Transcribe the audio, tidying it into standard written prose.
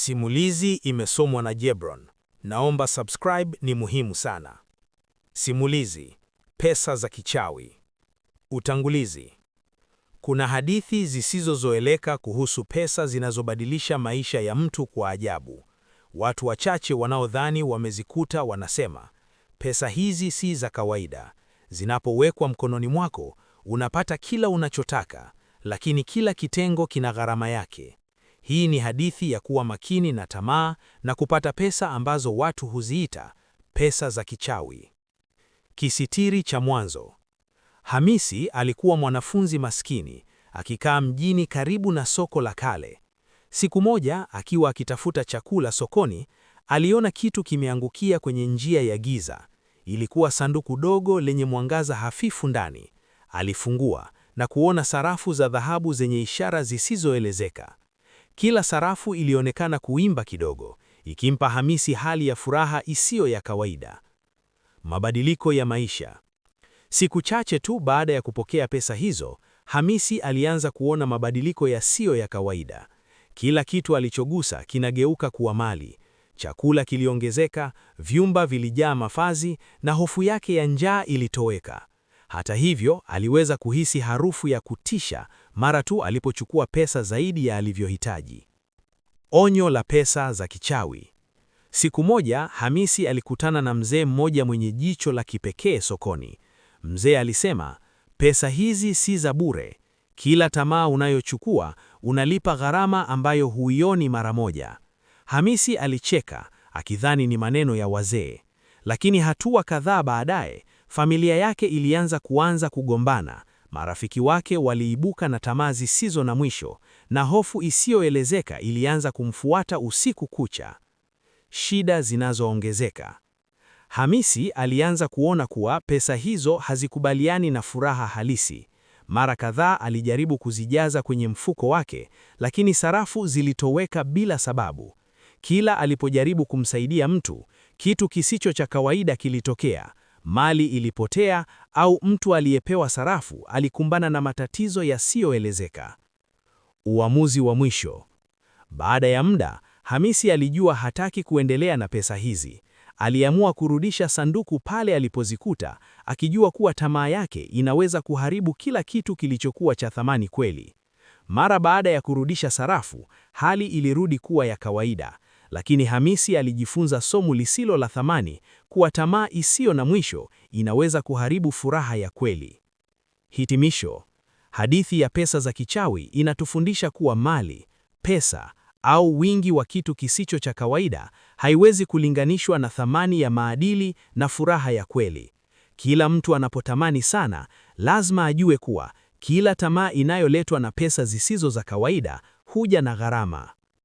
Simulizi imesomwa na Jebron. Naomba subscribe, ni muhimu sana. Simulizi: pesa za kichawi. Utangulizi. Kuna hadithi zisizozoeleka kuhusu pesa zinazobadilisha maisha ya mtu kwa ajabu. Watu wachache wanaodhani wamezikuta wanasema, pesa hizi si za kawaida. Zinapowekwa mkononi mwako, unapata kila unachotaka, lakini kila kitengo kina gharama yake. Hii ni hadithi ya kuwa makini na tamaa na kupata pesa ambazo watu huziita pesa za kichawi. Kisitiri cha mwanzo. Hamisi alikuwa mwanafunzi maskini, akikaa mjini karibu na soko la kale. Siku moja, akiwa akitafuta chakula sokoni, aliona kitu kimeangukia kwenye njia ya giza. Ilikuwa sanduku dogo lenye mwangaza hafifu ndani. Alifungua na kuona sarafu za dhahabu zenye ishara zisizoelezeka. Kila sarafu ilionekana kuimba kidogo, ikimpa Hamisi hali ya furaha isiyo ya kawaida. Mabadiliko ya maisha. Siku chache tu baada ya kupokea pesa hizo, Hamisi alianza kuona mabadiliko yasiyo ya kawaida. Kila kitu alichogusa kinageuka kuwa mali. Chakula kiliongezeka, vyumba vilijaa mavazi, na hofu yake ya njaa ilitoweka. Hata hivyo, aliweza kuhisi harufu ya kutisha mara tu alipochukua pesa zaidi ya alivyohitaji. Onyo la pesa za kichawi. Siku moja, Hamisi alikutana na mzee mmoja mwenye jicho la kipekee sokoni. Mzee alisema, pesa hizi si za bure. Kila tamaa unayochukua, unalipa gharama ambayo huioni mara moja. Hamisi alicheka, akidhani ni maneno ya wazee. Lakini hatua kadhaa baadaye, familia yake ilianza kugombana. Marafiki wake waliibuka na tamaa zisizo na mwisho, na hofu isiyoelezeka ilianza kumfuata usiku kucha. Shida zinazoongezeka. Hamisi alianza kuona kuwa pesa hizo hazikubaliani na furaha halisi. Mara kadhaa alijaribu kuzijaza kwenye mfuko wake, lakini sarafu zilitoweka bila sababu. Kila alipojaribu kumsaidia mtu, kitu kisicho cha kawaida kilitokea. Mali ilipotea au mtu aliyepewa sarafu alikumbana na matatizo yasiyoelezeka. Uamuzi wa mwisho. Baada ya muda, Hamisi alijua hataki kuendelea na pesa hizi. Aliamua kurudisha sanduku pale alipozikuta, akijua kuwa tamaa yake inaweza kuharibu kila kitu kilichokuwa cha thamani kweli. Mara baada ya kurudisha sarafu, hali ilirudi kuwa ya kawaida. Lakini Hamisi alijifunza somo lisilo la thamani, kuwa tamaa isiyo na mwisho inaweza kuharibu furaha ya kweli. Hitimisho. Hadithi ya pesa za kichawi inatufundisha kuwa mali, pesa, au wingi wa kitu kisicho cha kawaida haiwezi kulinganishwa na thamani ya maadili na furaha ya kweli. Kila mtu anapotamani sana, lazima ajue kuwa kila tamaa inayoletwa na pesa zisizo za kawaida huja na gharama.